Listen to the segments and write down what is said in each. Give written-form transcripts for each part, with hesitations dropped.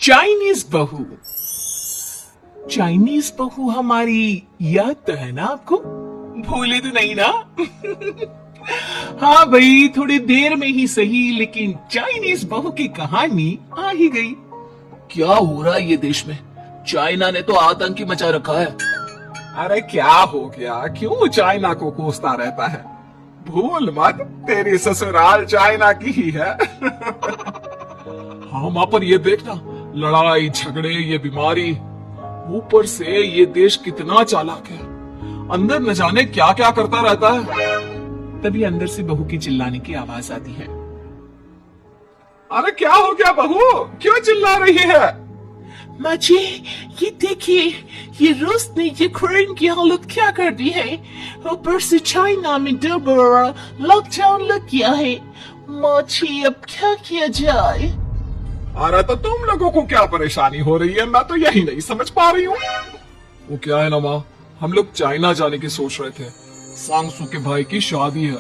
Chinese बहू। Chinese बहू हमारी याद तो है ना आपको? भूले तो नहीं ना? हाँ भाई, थोड़ी देर में ही सही, लेकिन चाइनीज बहू की कहानी आ ही गई। क्या हो रहा है ये देश में? चाइना ने तो आतंक ही मचा रखा है। अरे क्या हो गया? क्यों चाइना को कोसता रहता है? भूल मत, तेरी ससुराल चाइना की ही है। हाँ माँ, पर ये देखना, लड़ाई झगड़े, ये बीमारी, ऊपर से ये देश कितना चालाक है, अंदर न जाने क्या क्या करता रहता है। तभी अंदर से बहू की चिल्लाने की आवाज आती है। अरे क्या हो गया बहू? क्यों चिल्ला रही है? माँ जी, ये देखिए, ये रूस ने यूक्रेन की हालत क्या कर दी है। ऊपर से चाइना में दोबारा लॉकडाउन लग गया है। माँ जी, अब क्या किया जाए? अरे तो तुम लोगों को क्या परेशानी हो रही है? मैं तो यही नहीं समझ पा रही हूँ। वो क्या है ना माँ, हम लोग चाइना जाने की सोच रहे थे, सांगसू के भाई की शादी है।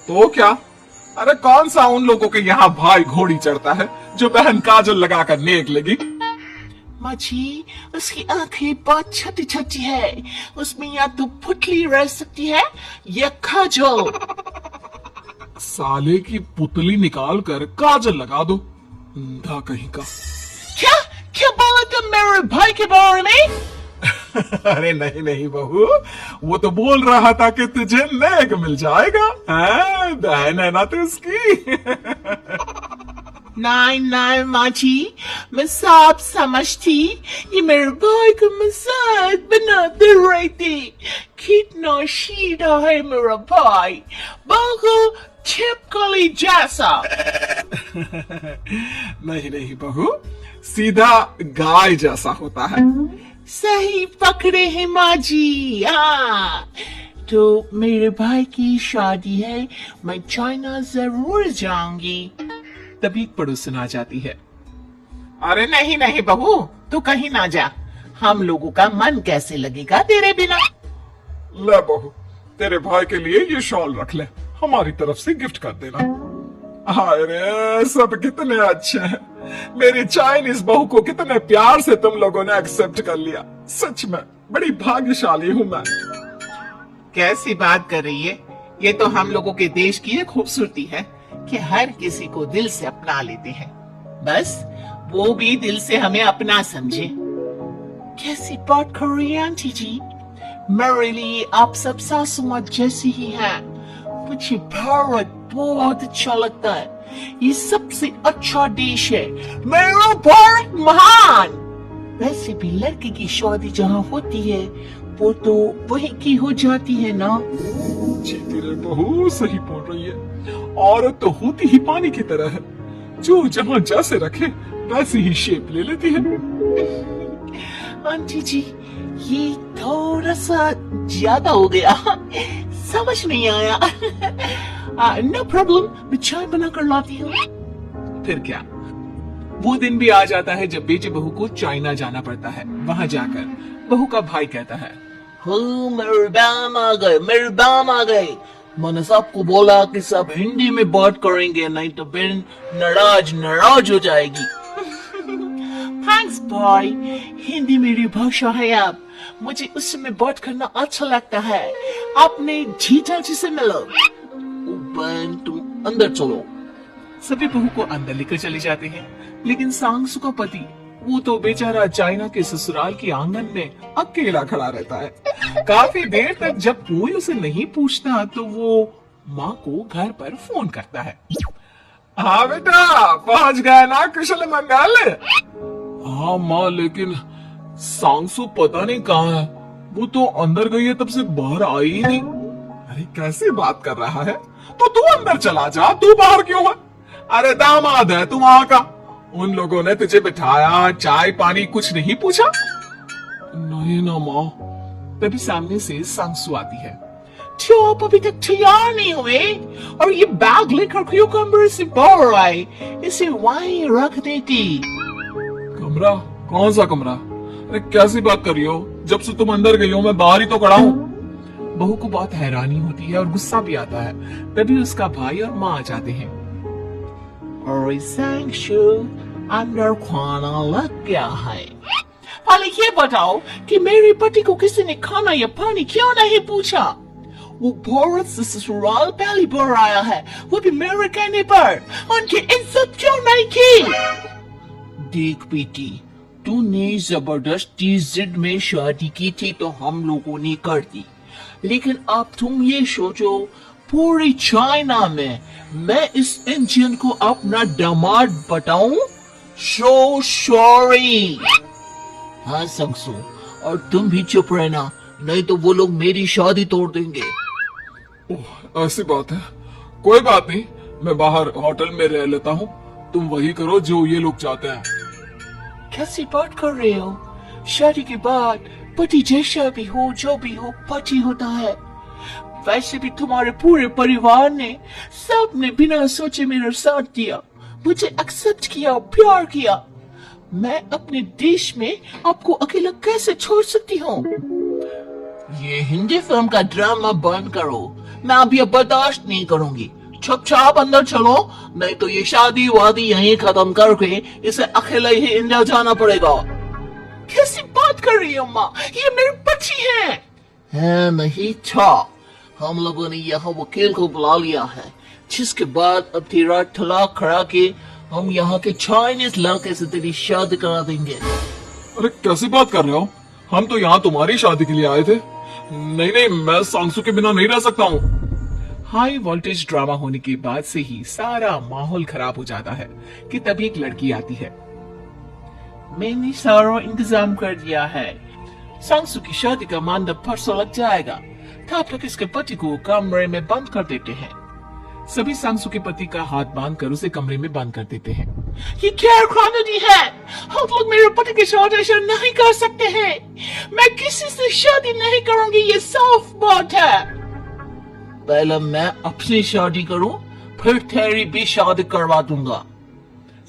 तो क्या? अरे कौन सा उन लोगों के यहाँ भाई घोड़ी चढ़ता है जो बहन काजल लगाकर नेक लगी? माँ जी, उसकी आंखें बहुत छोटी छोटी है, उसमें या तो पुतली रह सकती है या काजल। साले की पुतली निकाल कर काजल लगा दो, अंधा कहीं का। क्या क्या बोला तुम मेरे भाई के बारे में? अरे नहीं नहीं बहू, वो तो बोल रहा था कि तुझे नेक मिल जाएगा। बहन है ना तू उसकी। नहीं नहीं माँ जी, मैं सब समझती, ये मेरे भाई को मजाक बनाते रहते। कितना सीधा है मेरा भाई, बिल्कुल छिपकली जैसा। नहीं नहीं बहू, सीधा गाय जैसा होता है। सही पकड़े हैं माँ जी। हाँ, तो मेरे भाई की शादी है, मैं चाइना जरूर जाऊंगी। तभी एक पड़ोसन आ जाती है। अरे नहीं नहीं बहू, तू कहीं ना जा, हम लोगों का मन कैसे लगेगा तेरे बिना। ले बहू, तेरे भाई के लिए ये शॉल रख ले, हमारी तरफ से गिफ्ट कर देना। अरे सब कितने अच्छे हैं। मेरी चाइनीज बहू को कितने प्यार से तुम लोगों ने एक्सेप्ट कर लिया। सच में बड़ी भाग्यशाली हूँ मैं। कैसी बात कर रही है? ये तो हम लोगों के देश की एक खूबसूरती है कि हर किसी को दिल से अपना लेते हैं, बस वो भी दिल से हमें अपना समझे। कैसी बात कर रही है आंटी जी? मेरे लिए आप सब सासू माँ जैसी ही हैं। मुझे भारत बहुत अच्छा लगता है, ये सबसे अच्छा देश है। मेरा भारत महान। वैसे भी लड़के की शादी जहाँ होती है वो तो वही की हो जाती है ना। जी तेरे बहू सही बोल रही है। औरत तो होती ही पानी की तरह है, जो जहाँ जैसे रखे वैसी ही शेप ले लेती है। आंटी जी, ये थोड़ा सा ज्यादा हो गया, समझ नहीं आया। नो प्रॉब्लम, मैं चाय बनाकर लाती हूँ। फिर क्या, वो दिन भी आ जाता है जब बेटे बहू को चाइना जाना पड़ता है। वहाँ जाकर बहू का भाई कहता है, मेरे दाम आ गए, मेरे दाम आ गए। मैंने सबको बोला कि सब हिंदी में बात करेंगे, नहीं तो बहन नाराज हो जाएगी। थैंक्स बॉय, हिंदी मेरी भाषा है। अब मुझे उसमें बात करना अच्छा लगता है। अपने जीजा जी से मिलो। बहन तुम अंदर चलो। सभी बहू को अंदर लेकर चले जाते हैं, लेकिन सांगसू का पति, वो तो बेचारा चाइना के ससुराल के आंगन में अकेला खड़ा रहता है। काफी देर तक जब कोई उसे नहीं पूछता तो वो माँ को घर पर फोन करता है। हाँ बेटा, पहुंच गए ना कुशल मंगल? हाँ माँ, लेकिन सांगसू पता नहीं कहाँ है, वो तो अंदर गई है तब से बाहर आई ही नहीं। अरे कैसी बात कर रहा है? तो तू अंदर चला जा, तू बाहर क्यों है? अरे दामाद है तू वहां का, उन लोगों ने तुझे बिठाया, चाय पानी कुछ नहीं पूछा? नहीं ना माँ। तभी सामने से सांगसू आती है। क्यों आप अभी तक तैयार नहीं हुए? और ये बैग लेकर क्यों कमरे से बाहर आए? इसे वहीं रख देती। कमरा? कौन सा कमरा? अरे कैसी बात कर रही हो? जब से तुम अंदर गई हो मैं बाहर ही तो खड़ा हूँ। बहू को बहुत हैरानी होती है और गुस्सा भी आता है। तभी उसका भाई और माँ आ जाते हैं। और सांगसू, अंदर खाना लग गया है। पहले ये बताओ कि मेरे पति को किसी ने खाना या पानी क्यों नहीं पूछा? वो भारत से ससुराल पहली बार आया है, वो भी मेरे कहने पर। उनकी इज्जत क्यों नहीं की? देख बेटी, तूने जबरदस्ती जिद में शादी की थी तो हम लोगों ने कर दी, लेकिन अब तुम ये सोचो, पूरी चाइना में मैं इस इंडियन को अपना दामाद बताऊं? So sorry. हाँ संगसू, और तुम भी चुप रहना, नहीं तो वो लोग मेरी शादी तोड़ देंगे। ओह, ऐसी बात है। कोई बात नहीं, मैं बाहर होटल में रह लेता हूँ, तुम वही करो जो ये लोग चाहते हैं। कैसी बात कर रहे हो? शादी के बाद पति जैसा भी हो, जो भी हो, पति होता है। वैसे भी तुम्हारे पूरे परिवार ने, सबने बिना सोचे मेरा साथ दिया, मुझे एक्सेप्ट किया, प्यार किया। मैं अपने देश में आपको अकेला कैसे छोड़ सकती हूँ? ये हिंदी फिल्म का ड्रामा बंद करो, मैं अभी अब बर्दाश्त नहीं करूंगी। चुपचाप अंदर चलो, नहीं तो ये शादी वादी यहीं खत्म करके इसे अकेले ही इंडिया जाना पड़ेगा। कैसी बात कर रही हो माँ? ये मेरे बच्ची है नहीं था। हम लोगों ने यहाँ वकील को बुला लिया है, जिसके बाद अब तेरा तलाक करा के हम यहाँ के चाइनीज लड़के से तेरी शादी करा देंगे। अरे कैसी बात कर रहे हो? हम तो यहाँ तुम्हारी शादी के लिए आए थे। नहीं नहीं, मैं सांसू के बिना नहीं रह सकता हूँ। हाई वोल्टेज ड्रामा होने के बाद से ही सारा माहौल खराब हो जाता है कि तभी एक लड़की आती है। मैंने सारा इंतजाम कर दिया है, सांसू की शादी का मंडप परसों लग जाएगा। तब तक इसके पति को कमरे में बंद कर देते हैं। सभी सांसू के पति का हाथ बांधकर उसे कमरे में बंद कर देते हैं। ये क्या कानूनी है? हम लोग मेरे पति के साथ ऐसा नहीं कर सकते हैं। मैं किसी से शादी नहीं करूंगी, ये साफ बात है। पहले मैं अपनी शादी करूं, फिर तेरी भी शादी करवा दूंगा।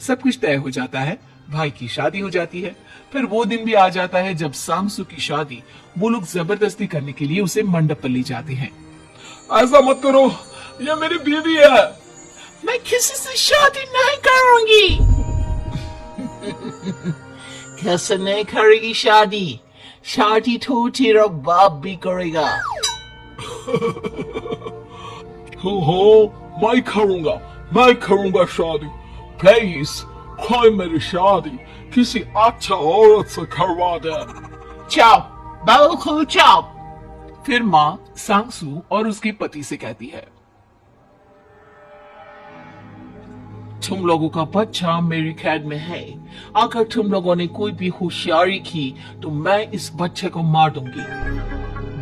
सब कुछ तय हो जाता है, भाई की शादी हो जाती है। फिर वो दिन भी आ जाता है जब सांसू की शादी वो लोग जबरदस्ती करने के लिए उसे मंडप पर ले जाते हैं। ऐसा मत करो, ये मेरी बीवी है। मैं किसी से शादी नहीं करूंगी। कैसे नहीं करेगी शादी? शादी तो तेरा बाप भी करेगा। हो, मैं करूंगा शादी। प्लीज कोई मेरी शादी किसी अच्छा औरत से करवा दे। चाओ, बिल्कुल चाओ। फिर माँ सांसू और उसके पति से कहती है, तुम लोगों का बच्चा मेरी कैद में है। अगर तुम लोगों ने कोई भी होशियारी की तो मैं इस बच्चे को मार दूंगी।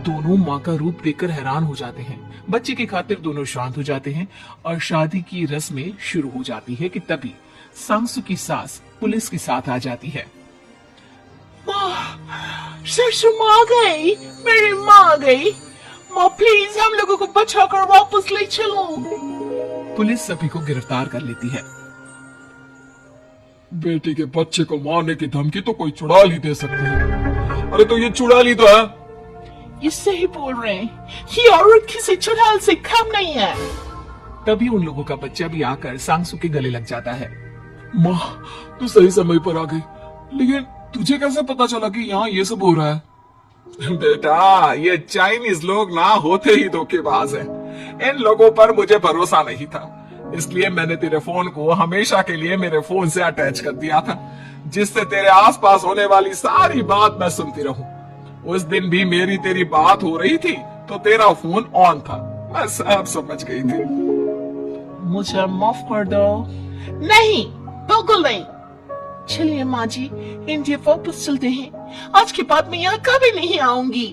दोनों माँ का रूप देखकर हैरान हो जाते हैं। बच्चे की खातिर दोनों शांत हो जाते हैं और शादी की रस्में शुरू हो जाती है कि तभी सांसू की सास पुलिस के साथ आ जाती है। ससुर माँ आ गई, मेरी माँ आ गई। माँ प्लीज हम लोगों को बचाकर वापस ले चलो। पुलिस सभी को गिरफ्तार कर लेती है। बेटी के बच्चे को मारने की धमकी तो कोई चुड़ैल ही दे सकती है। अरे तो ये चुड़ैल ही तो है। ये सही बोल रहे हैं, ये औरत किसी चुड़ैल से कम नहीं है। तभी उन लोगों का बच्चा भी आकर सांसू के गले लग जाता है। माँ, तू सही समय पर आ गई, लेकिन तुझे कैसे पता चला कि यहाँ ये सब हो रहा है? बेटा, ये चाइनीज लोग ना होते ही धोखेबाज हैं। इन लोगों पर मुझे भरोसा नहीं था, इसलिए मैंने तेरे फोन को हमेशा के लिए मेरे फोन से अटैच कर दिया था, जिससे तेरे आसपास होने वाली सारी बात मैं सुनती रहूं। उस दिन भी मेरी तेरी बात हो रही थी तो तेरा फोन ऑन था, मैं सब समझ गई थी। मुझे माफ कर दो। नहीं, बिल्कुल नहीं। चलिए माँ जी, इंडिया वापस चलते हैं। आज के बाद मैं यहाँ कभी नहीं आऊंगी।